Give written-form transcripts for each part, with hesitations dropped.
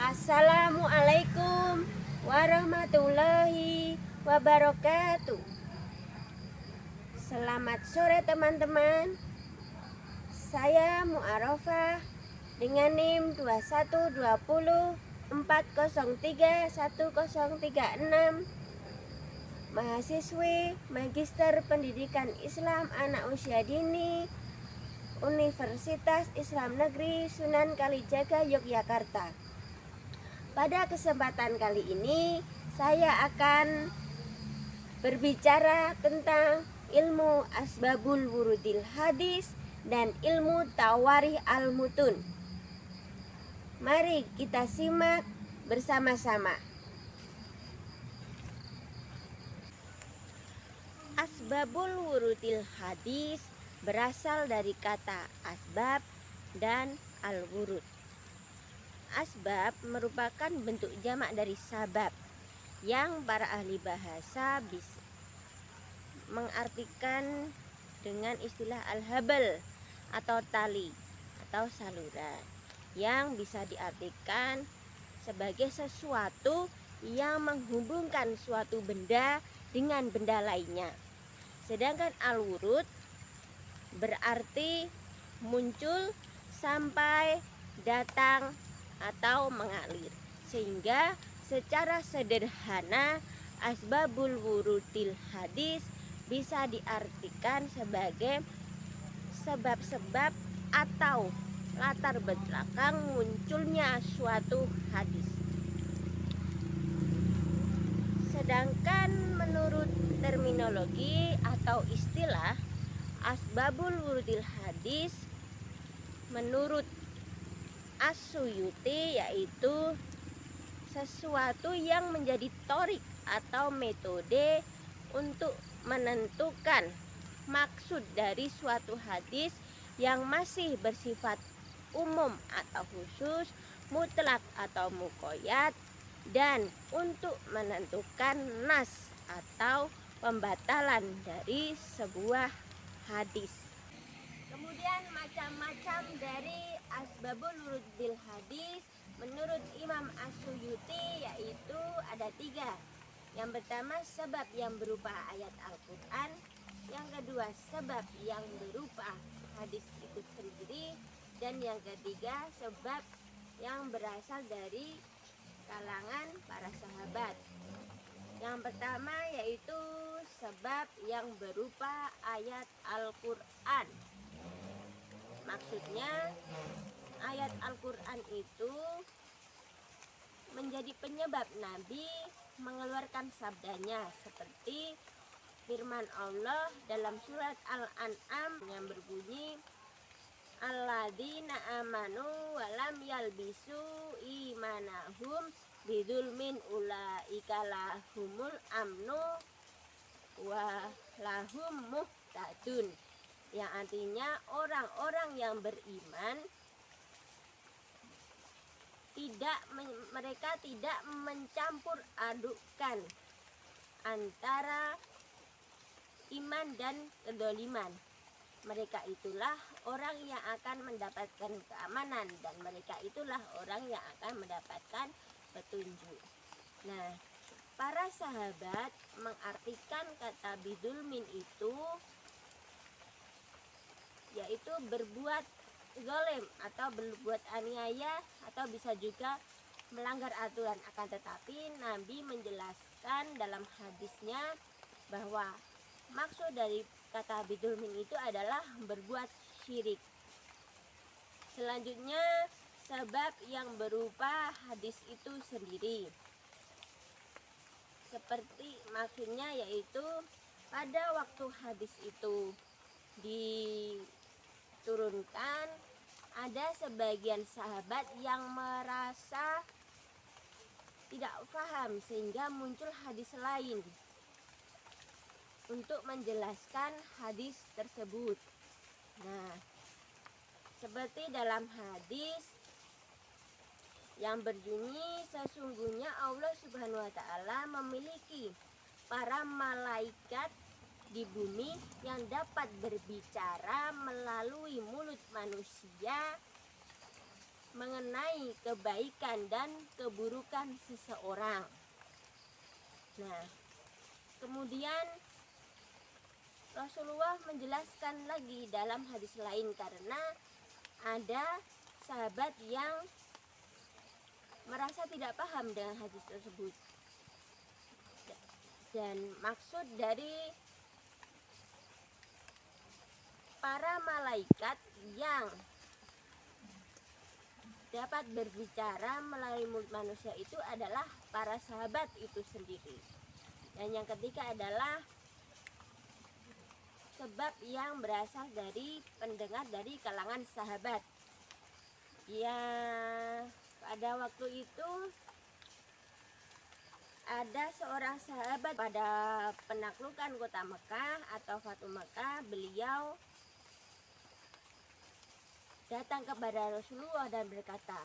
Assalamualaikum warahmatullahi wabarakatuh. Selamat sore teman-teman. Saya Mu'arofah dengan NIM 2120403136, mahasiswi Magister Pendidikan Islam Anak Usia Dini Universitas Islam Negeri Sunan Kalijaga, Yogyakarta. Pada kesempatan kali ini saya akan berbicara tentang ilmu asbabul wurudil hadis dan ilmu tawarikh al-mutun. Mari kita simak bersama-sama. Asbabul wurudil hadis berasal dari kata asbab dan al-wurud. Asbab merupakan bentuk jamak dari sabab yang para ahli bahasa bisa mengartikan dengan istilah al-habl atau tali atau saluran, yang bisa diartikan sebagai sesuatu yang menghubungkan suatu benda dengan benda lainnya. Sedangkan al-wurud berarti muncul, sampai, datang, atau mengalir. Sehingga secara sederhana asbabul wurudil hadis bisa diartikan sebagai sebab-sebab atau latar belakang munculnya suatu hadis. Sedangkan menurut terminologi atau istilah asbabul wurudil hadis menurut As-Suyuti yaitu sesuatu yang menjadi torik atau metode untuk menentukan maksud dari suatu hadis yang masih bersifat umum atau khusus, mutlak atau muqayyad, dan untuk menentukan nas atau pembatalan dari sebuah hadis. Kemudian macam-macam dari asbabul wurudil hadis menurut Imam As-Suyuti yaitu ada 3. Yang pertama sebab yang berupa ayat Al-Quran, yang kedua sebab yang berupa hadis itu sendiri, dan yang ketiga sebab yang berasal dari kalangan para sahabat. Yang pertama yaitu sebab yang berupa ayat Al-Quran. Maksudnya ayat Al-Quran itu menjadi penyebab Nabi mengeluarkan sabdanya, seperti firman Allah dalam surat Al-An'am yang berbunyi alladzina amanu walam yalbisu imanahum bidzulmin ulaika lahumul amnu wa lahum muhtadun, yang artinya orang-orang yang beriman mereka tidak mencampur adukkan antara iman dan kedoliman. Mereka itulah orang yang akan mendapatkan keamanan, dan mereka itulah orang yang akan mendapatkan petunjuk. Nah, para sahabat mengartikan kata bidzulmin itu yaitu berbuat zalim atau berbuat aniaya, atau bisa juga melanggar aturan. Akan tetapi Nabi menjelaskan dalam hadisnya bahwa maksud dari kata bidzulmin itu adalah berbuat syirik. Selanjutnya sebab yang berupa hadis itu sendiri, seperti maksudnya yaitu pada waktu hadis itu diturunkan, ada sebagian sahabat yang merasa tidak paham sehingga muncul hadis lain untuk menjelaskan hadis tersebut. Nah, seperti dalam hadis yang berbunyi sesungguhnya Allah Subhanahu wa taala memiliki para malaikat di bumi yang dapat berbicara melalui mulut manusia mengenai kebaikan dan keburukan seseorang. Nah, kemudian Rasulullah menjelaskan lagi dalam hadis lain, karena ada sahabat yang merasa tidak paham dengan hadis tersebut. Dan maksud dari para malaikat yang dapat berbicara melalui mulut manusia itu adalah para sahabat itu sendiri. Dan yang ketiga adalah sebab yang berasal dari pendengar dari kalangan sahabat. Ya, pada waktu itu ada seorang sahabat pada penaklukan kota Mekah atau Fatu Mekah, beliau datang kepada Rasulullah dan berkata,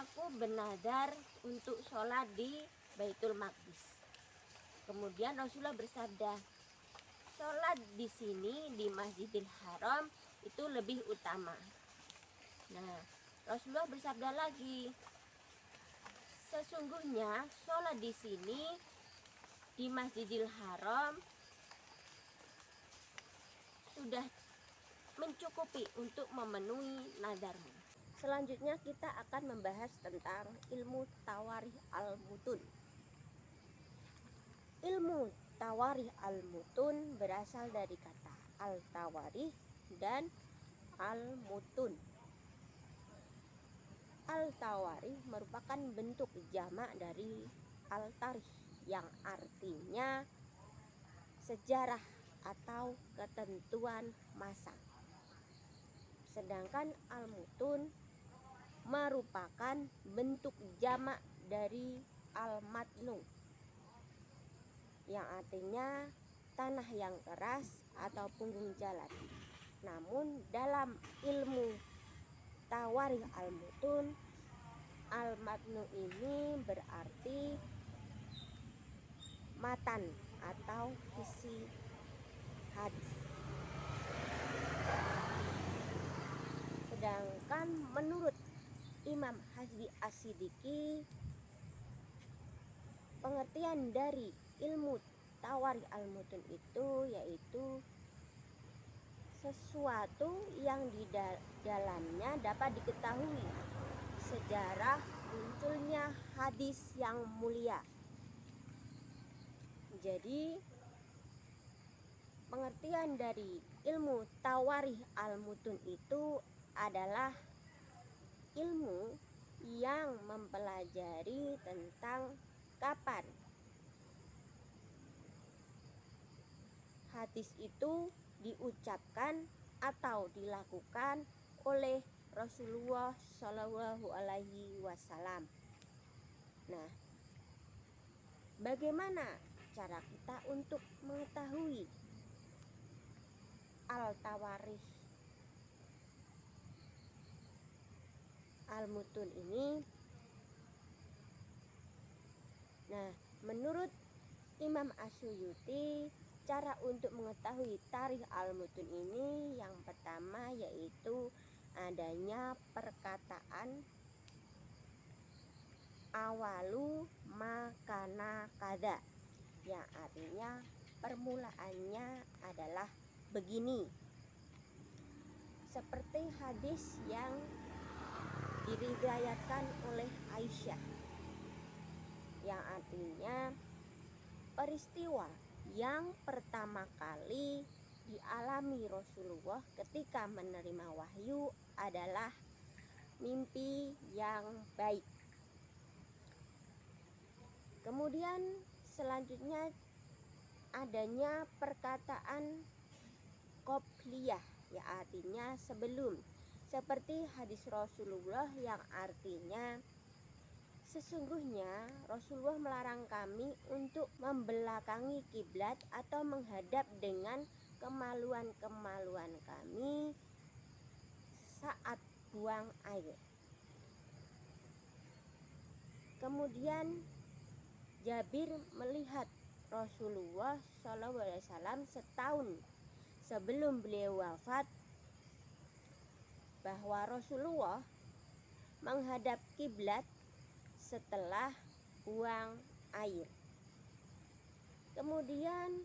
"Aku bernadar untuk sholat di Baitul Maqdis." Kemudian Rasulullah bersabda, "Sholat di sini di Masjidil Haram itu lebih utama." Nah, Rasulullah bersabda lagi, "Sesungguhnya sholat di sini di Masjidil Haram sudah mencukupi untuk memenuhi nadarmu." Selanjutnya kita akan membahas tentang ilmu tawarikh al-mutun. Ilmu tawarikh al-mutun berasal dari kata al-tawarikh dan al-mutun. Al-tawarikh merupakan bentuk jamak dari al-tarikh yang artinya sejarah atau ketentuan masa. Sedangkan al-mutun merupakan bentuk jamak dari al-matnu yang artinya tanah yang keras atau punggung jalan. Namun dalam ilmu tawarikh al-mutun, al-matnu ini berarti matan atau isi hadis. Sedangkan menurut Imam Hasbi As-Siddiqi, pengertian dari ilmu tawarikh al-mutun itu yaitu sesuatu yang di dalamnya dapat diketahui sejarah munculnya hadis yang mulia. Jadi pengertian dari ilmu tawarikh al-mutun itu adalah ilmu yang mempelajari tentang kapan hadis itu diucapkan atau dilakukan oleh Rasulullah Shallallahu Alaihi Wasallam. Nah, bagaimana cara kita untuk mengetahui al-tawarikh al-mutun ini? Nah, menurut Imam As-Suyuti, cara untuk mengetahui tarikh al-mutun ini yang pertama yaitu adanya perkataan awalu makana kada, yang artinya permulaannya adalah begini. Seperti hadis yang diriwayatkan oleh Aisyah, yang artinya peristiwa yang pertama kali dialami Rasulullah ketika menerima wahyu adalah mimpi yang baik. Kemudian selanjutnya adanya perkataan qobliyah, ya artinya sebelum, seperti hadis Rasulullah yang artinya sesungguhnya Rasulullah melarang kami untuk membelakangi kiblat atau menghadap dengan kemaluan-kemaluan kami saat buang air. Kemudian Jabir melihat Rasulullah SAW setahun sebelum beliau wafat, bahwa Rasulullah menghadap kiblat setelah buang air. Kemudian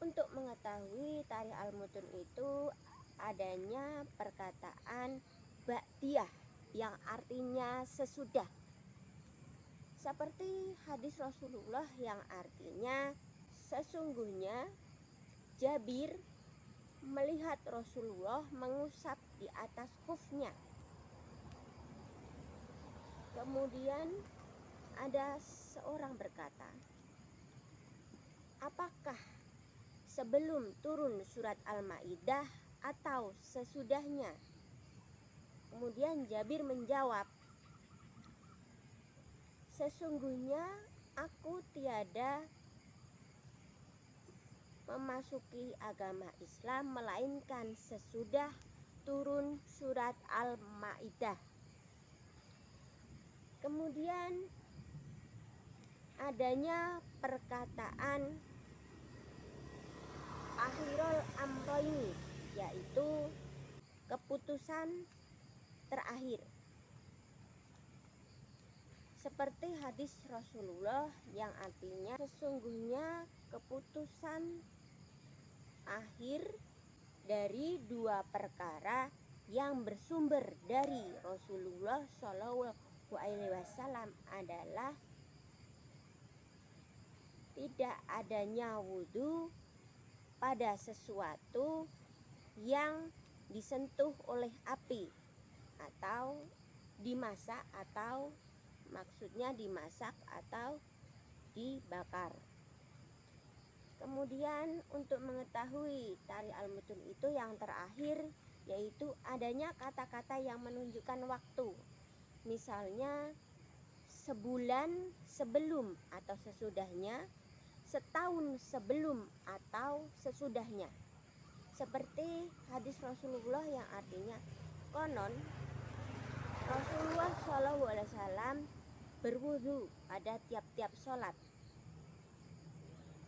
untuk mengetahui tari al-mutun itu adanya perkataan ba'diyah yang artinya sesudah. Seperti hadis Rasulullah yang artinya sesungguhnya Jabir melihat Rasulullah mengusap di atas khufnya. Kemudian ada seorang berkata, apakah sebelum turun surat Al-Maidah atau sesudahnya? Kemudian Jabir menjawab, sesungguhnya aku tiada memasuki agama Islam melainkan sesudah turun surat Al-Maidah. Kemudian adanya perkataan akhirul amroini, yaitu keputusan terakhir. Seperti hadis Rasulullah yang artinya sesungguhnya keputusan akhir dari dua perkara yang bersumber dari Rasulullah Shallallahu Alaihi Wasallam adalah tidak adanya wudhu pada sesuatu yang disentuh oleh api atau dimasak, atau maksudnya dimasak atau dibakar. Kemudian untuk mengetahui tari al-mutun itu yang terakhir, yaitu adanya kata-kata yang menunjukkan waktu. Misalnya sebulan sebelum atau sesudahnya, setahun sebelum atau sesudahnya. Seperti hadis Rasulullah yang artinya konon Rasulullah SAW berwudu pada tiap-tiap sholat.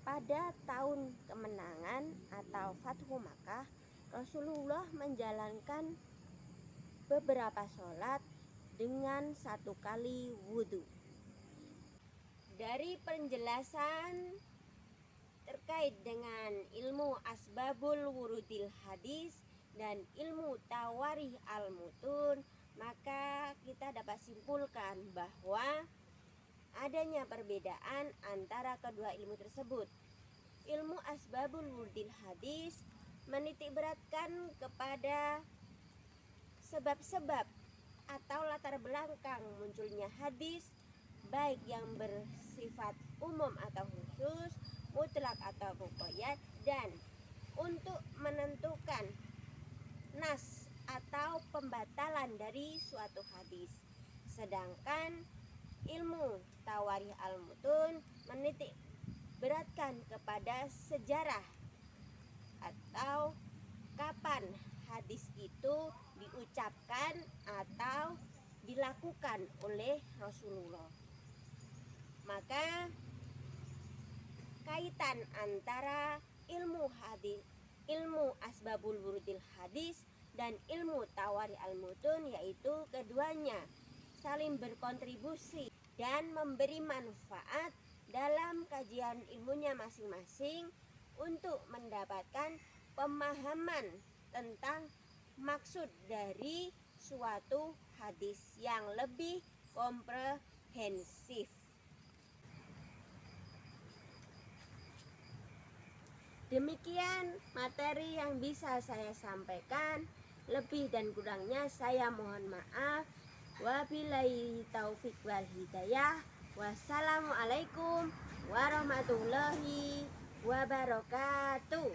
Pada tahun kemenangan atau Fathu Makkah, Rasulullah menjalankan beberapa sholat dengan satu kali wudhu. Dari penjelasan terkait dengan ilmu asbabul wurudil hadis dan ilmu tawarih al-mutun, maka kita dapat simpulkan bahwa adanya perbedaan antara kedua ilmu tersebut. Ilmu asbabul wurudil hadis menitik beratkan kepada sebab-sebab atau latar belakang munculnya hadis, baik yang bersifat umum atau khusus, mutlak atau muqayyad, dan untuk menentukan nas atau pembatalan dari suatu hadis. Sedangkan ilmu tawarih al-mutun menitik beratkan kepada sejarah atau kapan hadis itu diucapkan atau dilakukan oleh Rasulullah. Maka kaitan antara ilmu hadis, ilmu asbabul wurudil hadis dan ilmu tawari al-mutun, yaitu keduanya saling berkontribusi dan memberi manfaat dalam kajian ilmunya masing-masing untuk mendapatkan pemahaman tentang maksud dari suatu hadis yang lebih komprehensif. Demikian materi yang bisa saya sampaikan. Lebih dan kurangnya saya mohon maaf. Wabillahi taufik wal hidayah. Wassalamualaikum warahmatullahi wabarakatuh.